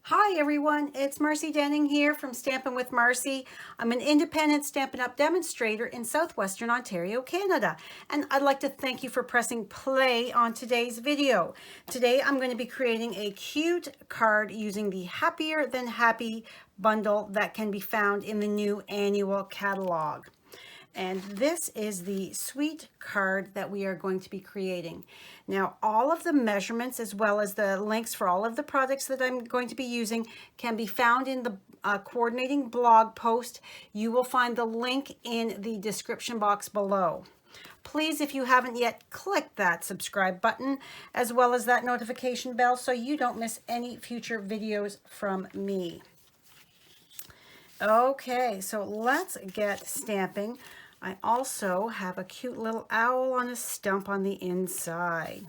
Hi everyone, it's Marcy Denning here from Stampin' with Marcy. I'm an independent Stampin' Up! Demonstrator in Southwestern Ontario, Canada. And I'd like to thank you for pressing play on today's video. Today I'm going to be creating a cute card using the Happier Than Happy bundle that can be found in the new annual catalog. And this is the sweet card that we are going to be creating. Now, all of the measurements as well as the links for all of the products that I'm going to be using can be found in the coordinating blog post. You will find the link in the description box below. Please, if you haven't yet, click that subscribe button as well as that notification bell so you don't miss any future videos from me. Okay, so let's get stamping. I also have a cute little owl on a stump on the inside.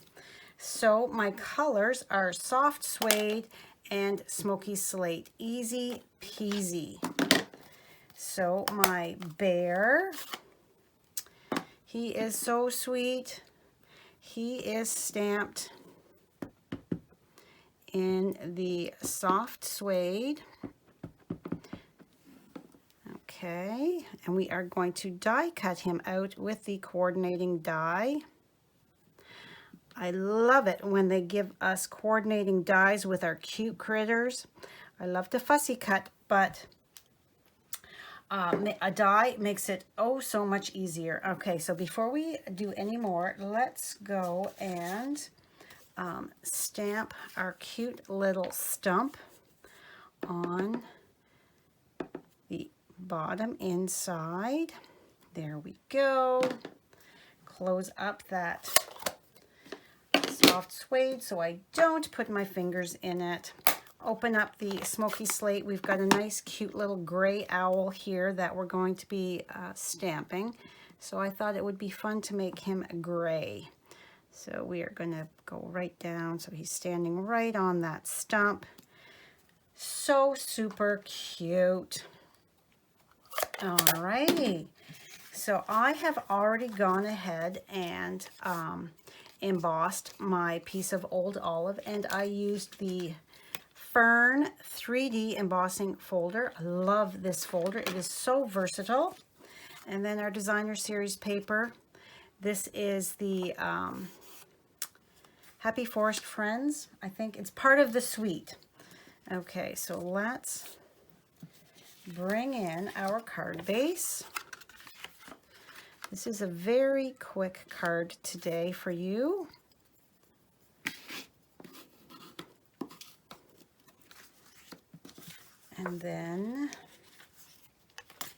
So my colors are soft suede and smoky slate. Easy peasy. So my bear, he is so sweet. He is stamped in the soft suede. Okay, and we are going to die cut him out with the coordinating die. I love it when they give us coordinating dies with our cute critters. I love to fussy cut, but a die makes it oh so much easier. Okay, so before we do any more, let's go and stamp our cute little stump on the bottom inside. There we go. Close up that soft suede so I don't put my fingers in it. Open up the smoky slate. We've got a nice cute little gray owl here that we're going to be stamping. So I thought it would be fun to make him gray. So we are going to go right down so he's standing right on that stump. So super cute. Alrighty, so I have already gone ahead and embossed my piece of old olive, and I used the Fern 3D embossing folder. I love this folder. It is so versatile. And then our designer series paper. This is the Happy Forest Friends. I think it's part of the suite. Okay, so let's bring in our card base. This is a very quick card today for you. And then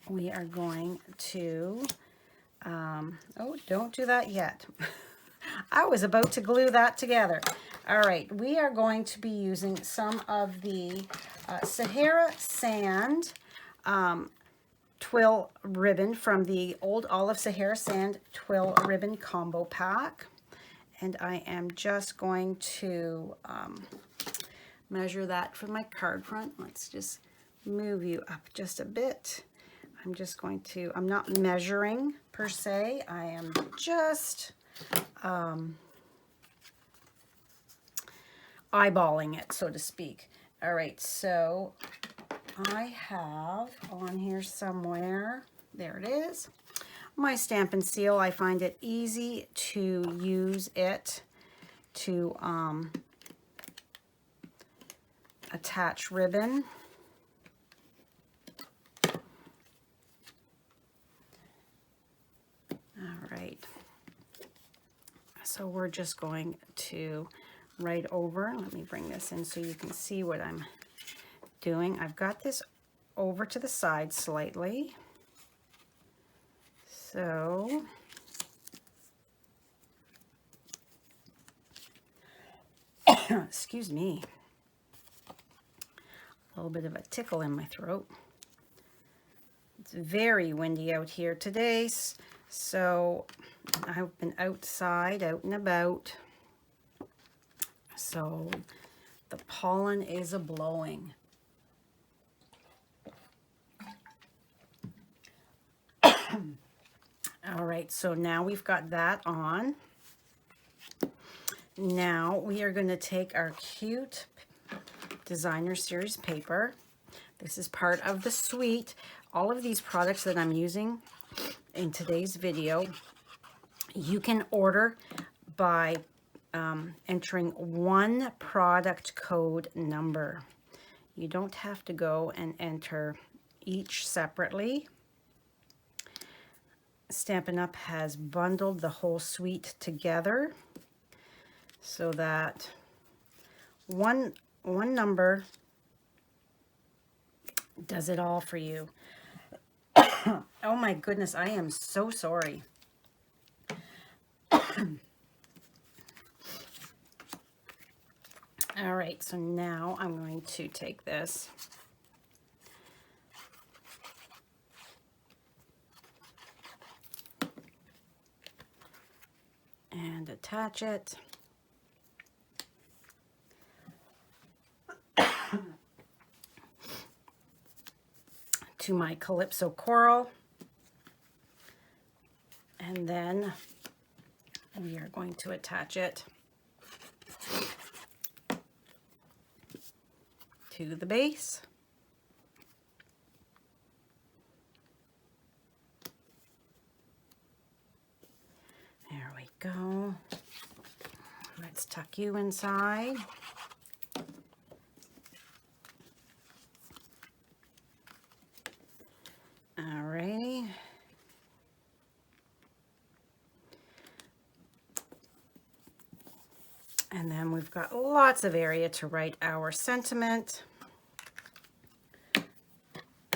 we are going to, oh, don't do that yet. I was about to glue that together. All right, we are going to be using some of the Sahara Sand twill ribbon from the Old Olive Sahara Sand twill ribbon combo pack. And I am just going to measure that for my card front. Let's just move you up just a bit. I'm just going to, I'm not measuring per se. I am just eyeballing it, so to speak. All right, so I have on here somewhere, there it is, my Stampin' Seal. I find it easy to use it to attach ribbon. All right, so we're just going to right over, let me bring this in so you can see what I'm doing. I've got this over to the side slightly. So excuse me, a little bit of a tickle in my throat. It's very windy out here today, so I've been outside, out and about, so the pollen is a-blowing. All right, so now we've got that on. Now we are going to take our cute designer series paper. This is part of the suite. All of these products that I'm using in today's video, you can order by entering one product code number. You don't have to go and enter each separately. Stampin' Up! Has bundled the whole suite together so that one number does it all for you. Oh my goodness, I am so sorry. All right, so now I'm going to take this and attach it to my Calypso Coral, and then we are going to attach it to the base. There we go. Let's tuck you inside. Alrighty. And then we've got lots of area to write our sentiment.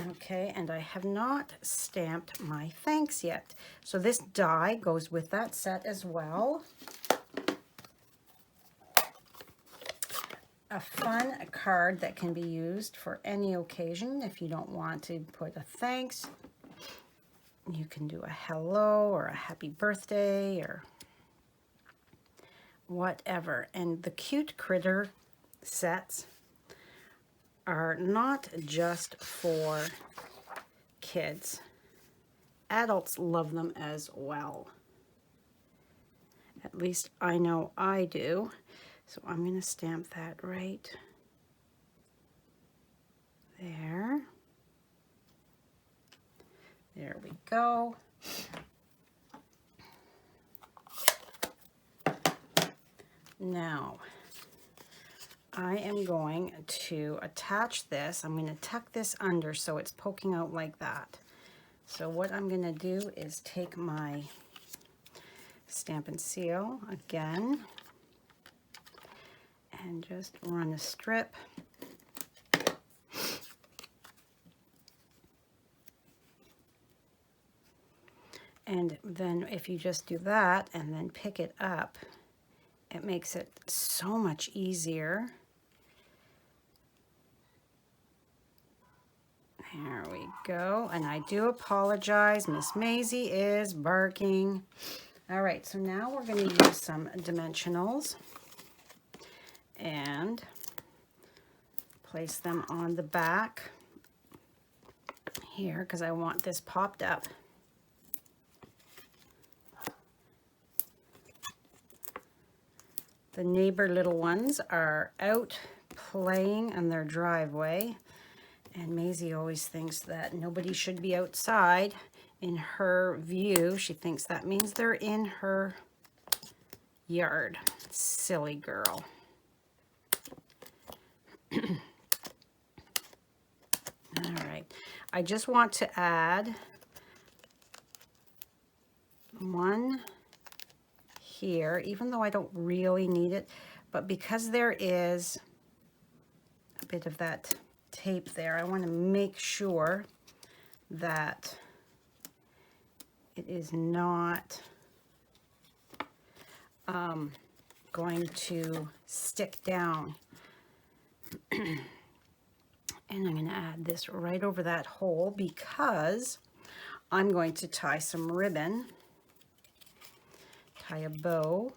Okay, and I have not stamped my thanks yet. So this die goes with that set as well. A fun card that can be used for any occasion. If you don't want to put a thanks, you can do a hello or a happy birthday or whatever. And the Cute Critter sets are not just for kids. Adults love them as well. At least I know I do. So I'm going to stamp that right there. There we go. Now, I am going to attach this. I'm going to tuck this under so it's poking out like that. So what I'm going to do is take my Stampin' Seal again and just run a strip. And then if you just do that and then pick it up, it makes it so much easier. There we go. And I do apologize. Miss Maisie is barking. All right, so now we're going to use some dimensionals and place them on the back here because I want this popped up. The neighbor little ones are out playing in their driveway, and Maisie always thinks that nobody should be outside in her view. She thinks that means they're in her yard. Silly girl. All right, I just want to add one here, even though I don't really need it, but because there is a bit of that tape there, I want to make sure that it is not going to stick down. And I'm going to add this right over that hole because I'm going to tie some ribbon, tie a bow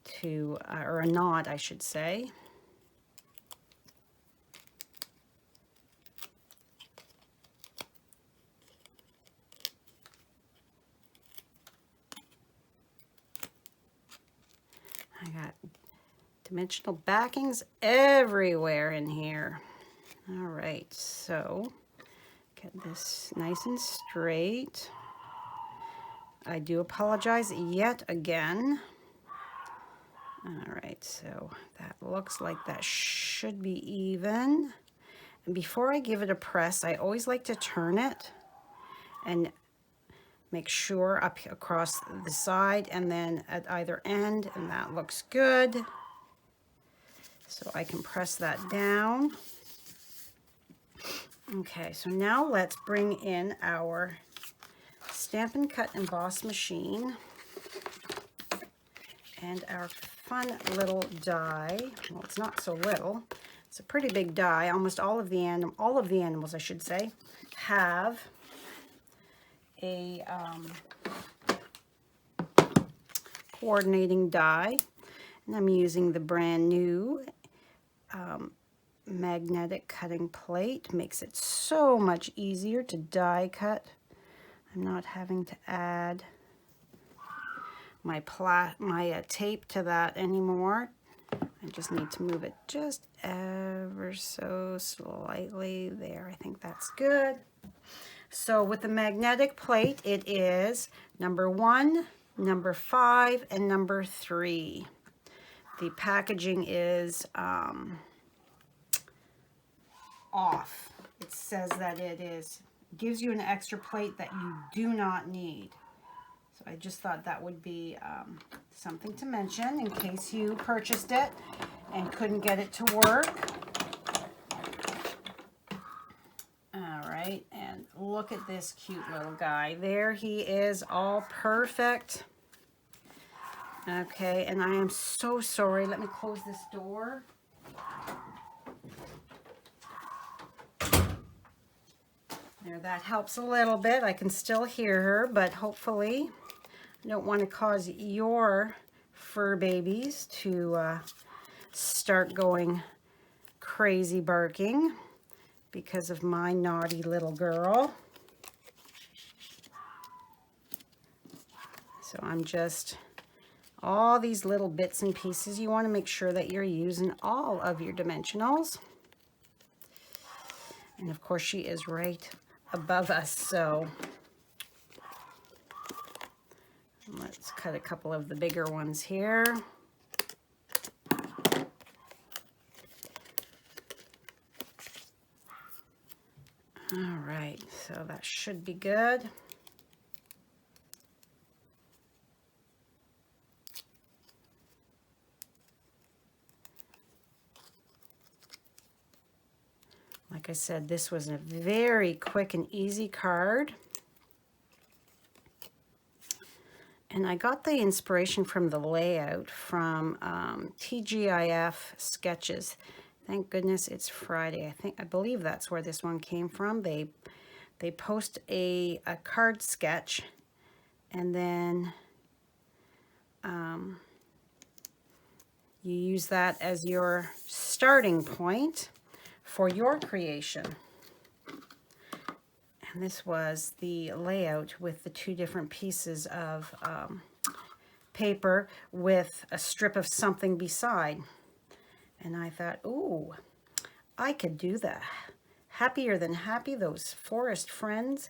to, or a knot, I should say. I got Dimensional backings everywhere in here. All right, so get this nice and straight. I do apologize yet again. All right, so that looks like that should be even. And before I give it a press, I always like to turn it and make sure up across the side and then at either end, and that looks good. So I can press that down. Okay, so now let's bring in our Stampin' Cut Emboss machine and our fun little die. Well, it's not so little. It's a pretty big die. Almost all of the animals, I should say, have a coordinating die, and I'm using the brand new magnetic cutting plate. Makes it so much easier to die cut. I'm not having to add my tape to that anymore. I just need to move it just ever so slightly there. I think that's good. So with the magnetic plate, it is number 1, number 5, and number 3. The packaging is off. It says that gives you an extra plate that you do not need. So I just thought that would be something to mention in case you purchased it and couldn't get it to work. All right, and look at this cute little guy. There he is, all perfect. Okay, and I am so sorry. Let me close this door. There, that helps a little bit. I can still hear her, but hopefully I don't want to cause your fur babies to start going crazy barking because of my naughty little girl. So I'm just, all these little bits and pieces, you want to make sure that you're using all of your dimensionals. And of course she is right above us, so let's cut a couple of the bigger ones here. All right, so that should be good. Like I said, this was a very quick and easy card. And I got the inspiration from the layout from TGIF Sketches. Thank goodness it's Friday. I believe that's where this one came from. They post a card sketch, and then you use that as your starting point for your creation. And this was the layout with the 2 different pieces of paper with a strip of something beside. And I thought, ooh, I could do that. Happier than happy, those forest friends,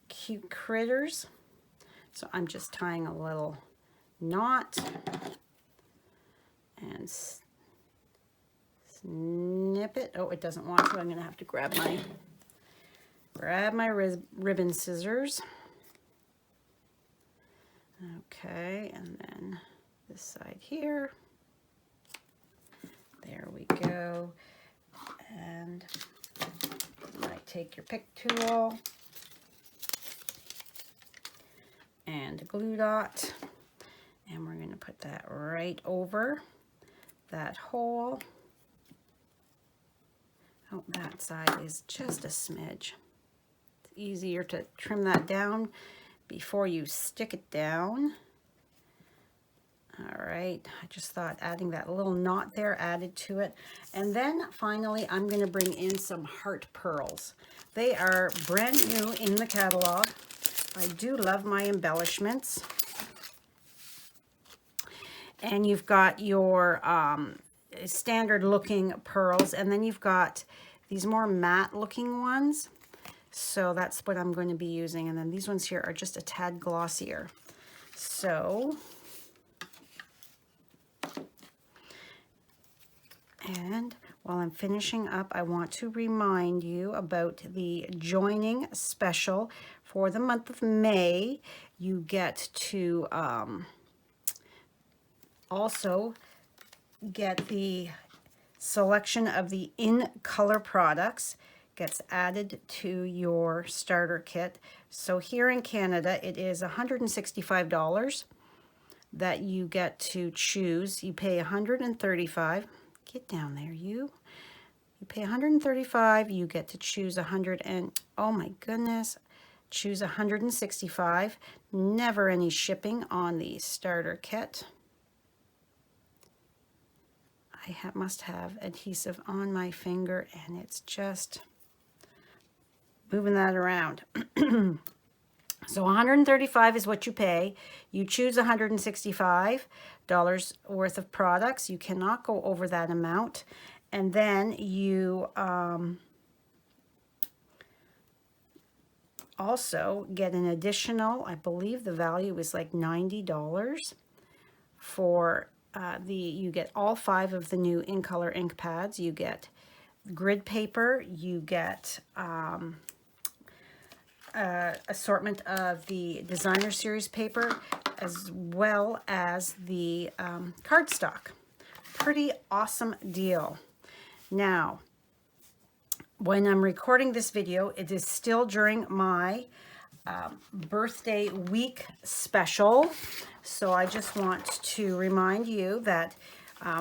cute critters. So I'm just tying a little knot and snip it. Oh, it doesn't want to. I'm going to have to grab my ribbon scissors. Okay, and then this side here. There we go. And you might take your pick tool and a glue dot, and we're going to put that right over that hole. Oh, that side is just a smidge. It's easier to trim that down before you stick it down. All right, I just thought adding that little knot there added to it. And then finally, I'm going to bring in some heart pearls. They are brand new in the catalog. I do love my embellishments. And you've got your standard looking pearls, and then you've got these more matte looking ones. So that's what I'm going to be using. And then these ones here are just a tad glossier. So, and while I'm finishing up, I want to remind you about the joining special for the month of May. You get to also get the selection of the in color products gets added to your starter kit. So here in Canada, it is $165 that you get to choose. You pay $135. Get down there, you. You pay $135. You get to choose oh my goodness, choose $165. Never any shipping on the starter kit. I must have adhesive on my finger, and it's just moving that around. So $135 is what you pay. You choose $165 worth of products. You cannot go over that amount. And then you also get an additional, I believe the value is like $90 for you get all 5 of the new in color ink pads. You get grid paper. You get assortment of the designer series paper, as well as the cardstock. Pretty awesome deal. Now, when I'm recording this video, it is still during my birthday week special. So I just want to remind you that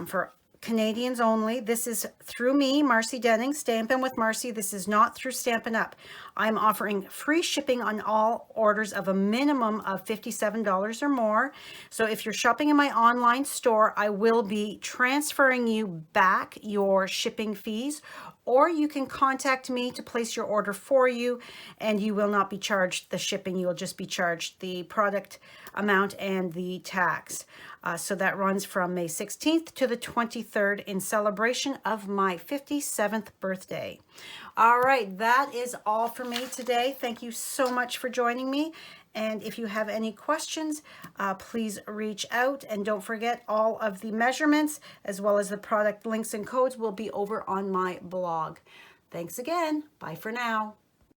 for Canadians only, this is through me, Marcy Denning, Stampin' with Marcy. This is not through Stampin' Up. I'm offering free shipping on all orders of a minimum of $57 or more. So if you're shopping in my online store, I will be transferring you back your shipping fees, or you can contact me to place your order for you, and you will not be charged the shipping. You will just be charged the product amount and the tax. So that runs from May 16th to the 23rd in celebration of my 57th birthday. All right, that is all for me today. Thank you so much for joining me. And if you have any questions, please reach out. And don't forget, all of the measurements as well as the product links and codes will be over on my blog. Thanks again. Bye for now.